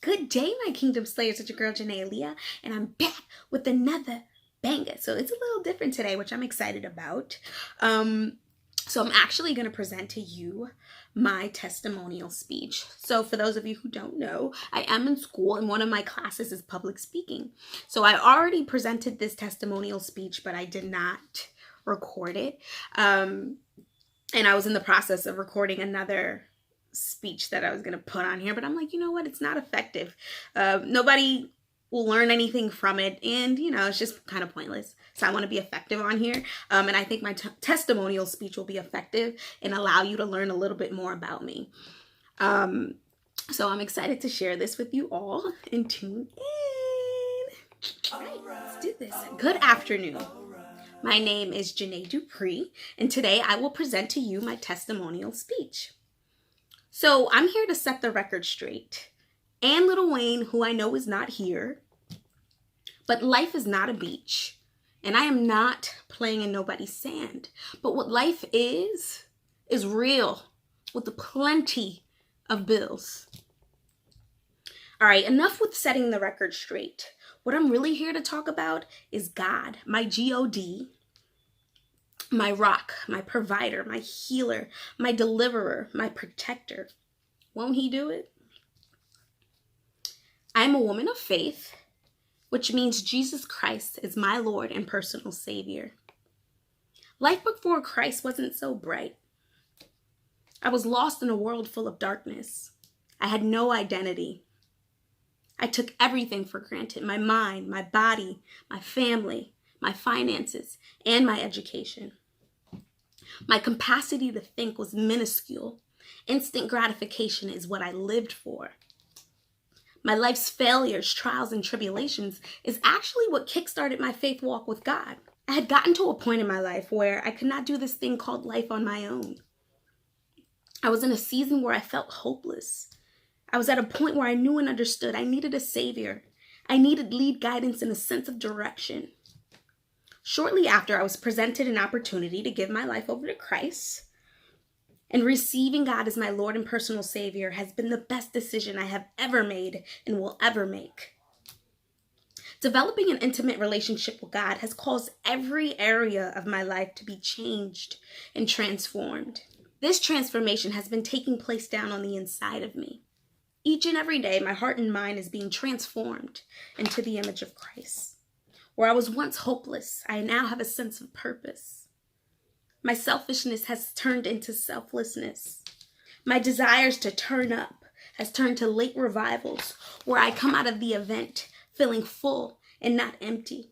Good day, my Kingdom Slayers. It's your girl, Janea Aleya, and I'm back with another banger. So it's a little different today, which I'm excited about. So I'm actually going to present to you my testimonial speech. So for those of you who don't know, I am in school and one of my classes is public speaking. So I already presented this testimonial speech, but I did not record it. And I was in the process of recording another speech that I was going to put on here, but I'm like, you know what? It's not effective. Nobody will learn anything from it. And, it's just kind of pointless. So I want to be effective on here. And I think my testimonial speech will be effective and allow you to learn a little bit more about me. So I'm excited to share this with you all and tune in. All right, let's do this. Good afternoon. My name is Janae Dupree, and today I will present to you my testimonial speech. So I'm here to set the record straight. And Lil Wayne, who I know is not here, but life is not a beach, and I am not playing in nobody's sand. But what life is real, with plenty of bills. All right, enough with setting the record straight. What I'm really here to talk about is God, my G-O-D, my rock, my provider, my healer, my deliverer, my protector. Won't he do it? I'm a woman of faith, which means Jesus Christ is my Lord and personal Savior. Life before Christ wasn't so bright. I was lost in a world full of darkness. I had no identity. I took everything for granted: my mind, my body, my family, my finances, and my education. My capacity to think was minuscule. Instant gratification is what I lived for. My life's failures, trials, and tribulations is actually what kickstarted my faith walk with God. I had gotten to a point in my life where I could not do this thing called life on my own. I was in a season where I felt hopeless. I was at a point where I knew and understood I needed a savior. I needed lead guidance and a sense of direction. Shortly after, I was presented an opportunity to give my life over to Christ. And receiving God as my Lord and personal Savior has been the best decision I have ever made and will ever make. Developing an intimate relationship with God has caused every area of my life to be changed and transformed. This transformation has been taking place down on the inside of me. Each and every day, my heart and mind is being transformed into the image of Christ. Where I was once hopeless, I now have a sense of purpose. My selfishness has turned into selflessness. My desires to turn up has turned to late revivals, where I come out of the event feeling full and not empty.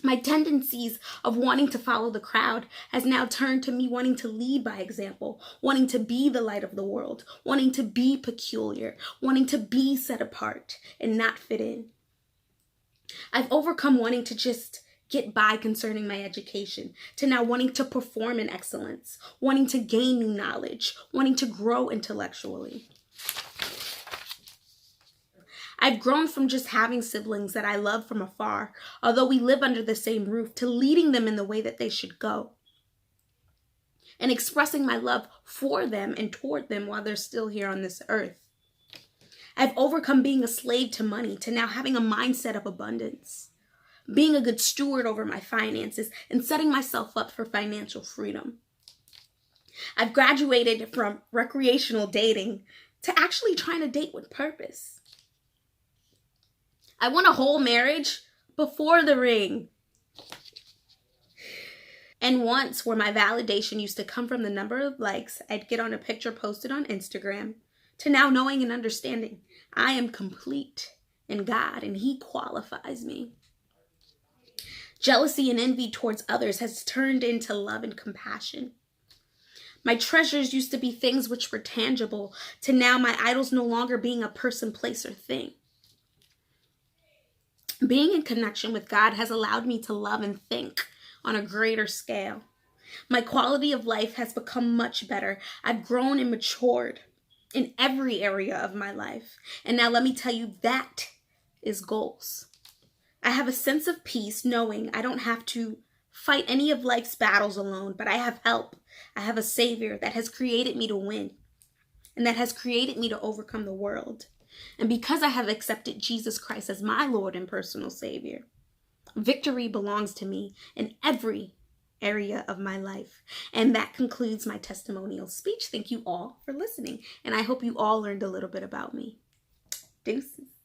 My tendencies of wanting to follow the crowd has now turned to me wanting to lead by example, wanting to be the light of the world, wanting to be peculiar, wanting to be set apart and not fit in. I've overcome wanting to just get by concerning my education, to now wanting to perform in excellence, wanting to gain new knowledge, wanting to grow intellectually. I've grown from just having siblings that I love from afar, although we live under the same roof, to leading them in the way that they should go, and expressing my love for them and toward them while they're still here on this earth. I've overcome being a slave to money to now having a mindset of abundance, being a good steward over my finances, and setting myself up for financial freedom. I've graduated from recreational dating to actually trying to date with purpose. I want a whole marriage before the ring. And once, where my validation used to come from the number of likes I'd get on a picture posted on Instagram, to now knowing and understanding I am complete in God and He qualifies me. Jealousy and envy towards others has turned into love and compassion. My treasures used to be things which were tangible, to now my idols no longer being a person, place, or thing. Being in connection with God has allowed me to love and think on a greater scale. My quality of life has become much better. I've grown and matured in every area of my life. And now let me tell you, that is goals. I have a sense of peace knowing I don't have to fight any of life's battles alone, but I have help. I have a Savior that has created me to win and that has created me to overcome the world. And because I have accepted Jesus Christ as my Lord and personal Savior, victory belongs to me in every area of my life. And that concludes my testimonial speech. Thank you all for listening. And I hope you all learned a little bit about me. Deuces.